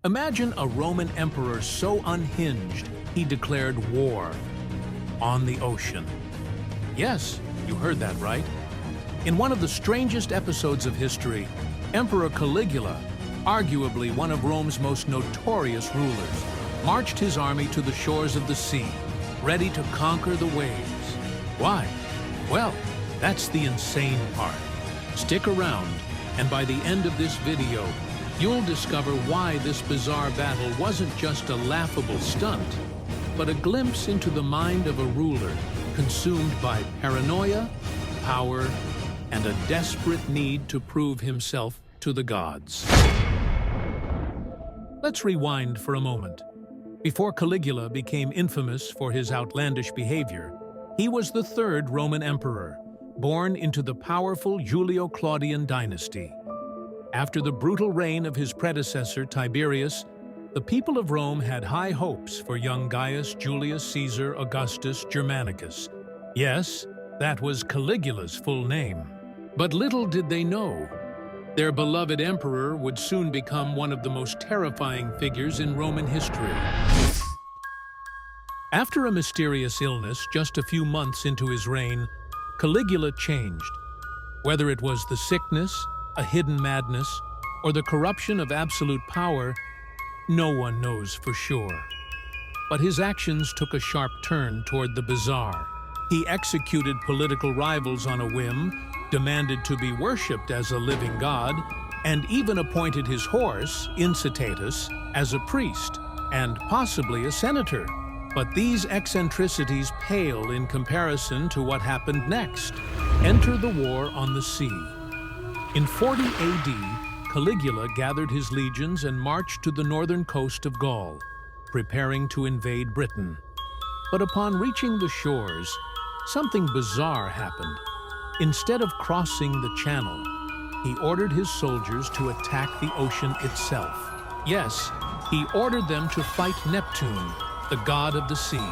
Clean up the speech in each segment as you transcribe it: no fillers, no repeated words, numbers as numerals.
Imagine a Roman emperor so unhinged he declared war on the ocean. Yes, you heard that right. In one of the strangest episodes of history, Emperor Caligula, arguably one of Rome's most notorious rulers, marched his army to the shores of the sea, ready to conquer the waves. Why? Well, that's the insane part. Stick around, and by the end of this video, you'll discover why this bizarre battle wasn't just a laughable stunt, but a glimpse into the mind of a ruler consumed by paranoia, power, and a desperate need to prove himself to the gods. Let's rewind for a moment. Before Caligula became infamous for his outlandish behavior, he was the third Roman emperor, born into the powerful Julio-Claudian dynasty. After the brutal reign of his predecessor Tiberius, the people of Rome had high hopes for young Gaius Julius Caesar Augustus Germanicus. Yes, that was Caligula's full name. But little did they know, their beloved emperor would soon become one of the most terrifying figures in Roman history. After a mysterious illness just a few months into his reign, Caligula changed. Whether it was the sickness, a hidden madness, or the corruption of absolute power, no one knows for sure. But his actions took a sharp turn toward the bizarre. He executed political rivals on a whim, demanded to be worshipped as a living god, and even appointed his horse, Incitatus, as a priest, and possibly a senator. But these eccentricities pale in comparison to what happened next. Enter the war on the sea. In 40 AD, Caligula gathered his legions and marched to the northern coast of Gaul, preparing to invade Britain. But upon reaching the shores, something bizarre happened. Instead of crossing the channel, he ordered his soldiers to attack the ocean itself. Yes, he ordered them to fight Neptune, the god of the sea.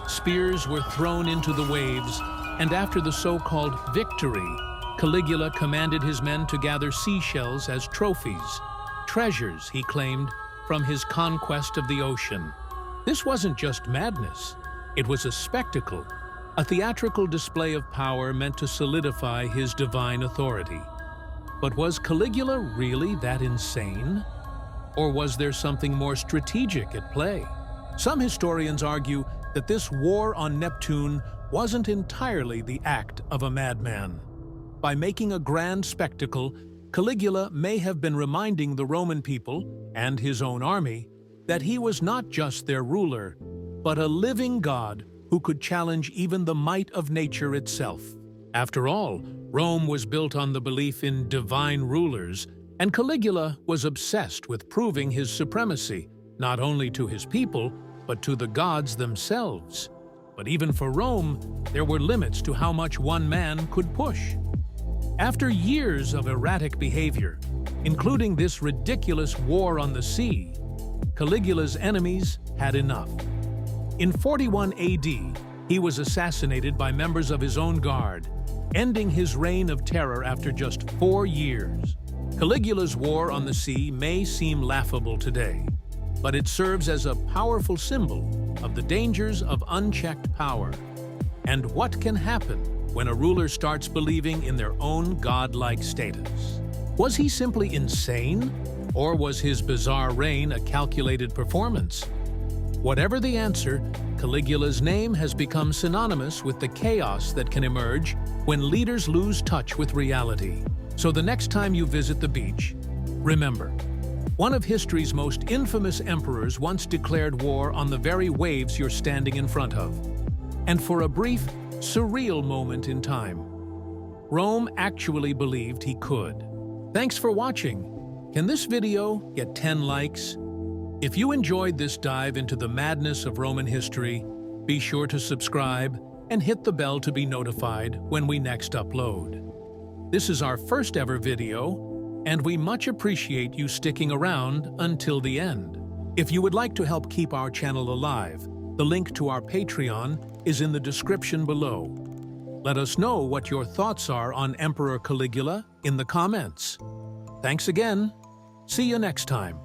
Spears were thrown into the waves, and after the so-called victory, Caligula commanded his men to gather seashells as trophies, treasures, he claimed, from his conquest of the ocean. This wasn't just madness, it was a spectacle, a theatrical display of power meant to solidify his divine authority. But was Caligula really that insane? Or was there something more strategic at play? Some historians argue that this war on Neptune wasn't entirely the act of a madman. By making a grand spectacle, Caligula may have been reminding the Roman people, and his own army, that he was not just their ruler, but a living god who could challenge even the might of nature itself. After all, Rome was built on the belief in divine rulers, and Caligula was obsessed with proving his supremacy, not only to his people, but to the gods themselves. But even for Rome, there were limits to how much one man could push. After years of erratic behavior, including this ridiculous war on the sea, Caligula's enemies had enough. In 41 AD, he was assassinated by members of his own guard, ending his reign of terror after just 4 years. Caligula's war on the sea may seem laughable today, but it serves as a powerful symbol of the dangers of unchecked power and what can happen when a ruler starts believing in their own godlike status. Was he simply insane, or was his bizarre reign a calculated performance? Whatever the answer, Caligula's name has become synonymous with the chaos that can emerge when leaders lose touch with reality. So the next time you visit the beach, remember, one of history's most infamous emperors once declared war on the very waves you're standing in front of. And for a brief, surreal moment in time, Rome actually believed he could. Thanks for watching. Can this video get 10 likes? If you enjoyed this dive into the madness of Roman history, be sure to subscribe and hit the bell to be notified when we next upload. This is our first ever video, and we much appreciate you sticking around until the end. If you would like to help keep our channel alive, the link to our Patreon is in the description below. Let us know what your thoughts are on Emperor Caligula in the comments. Thanks again. See you next time.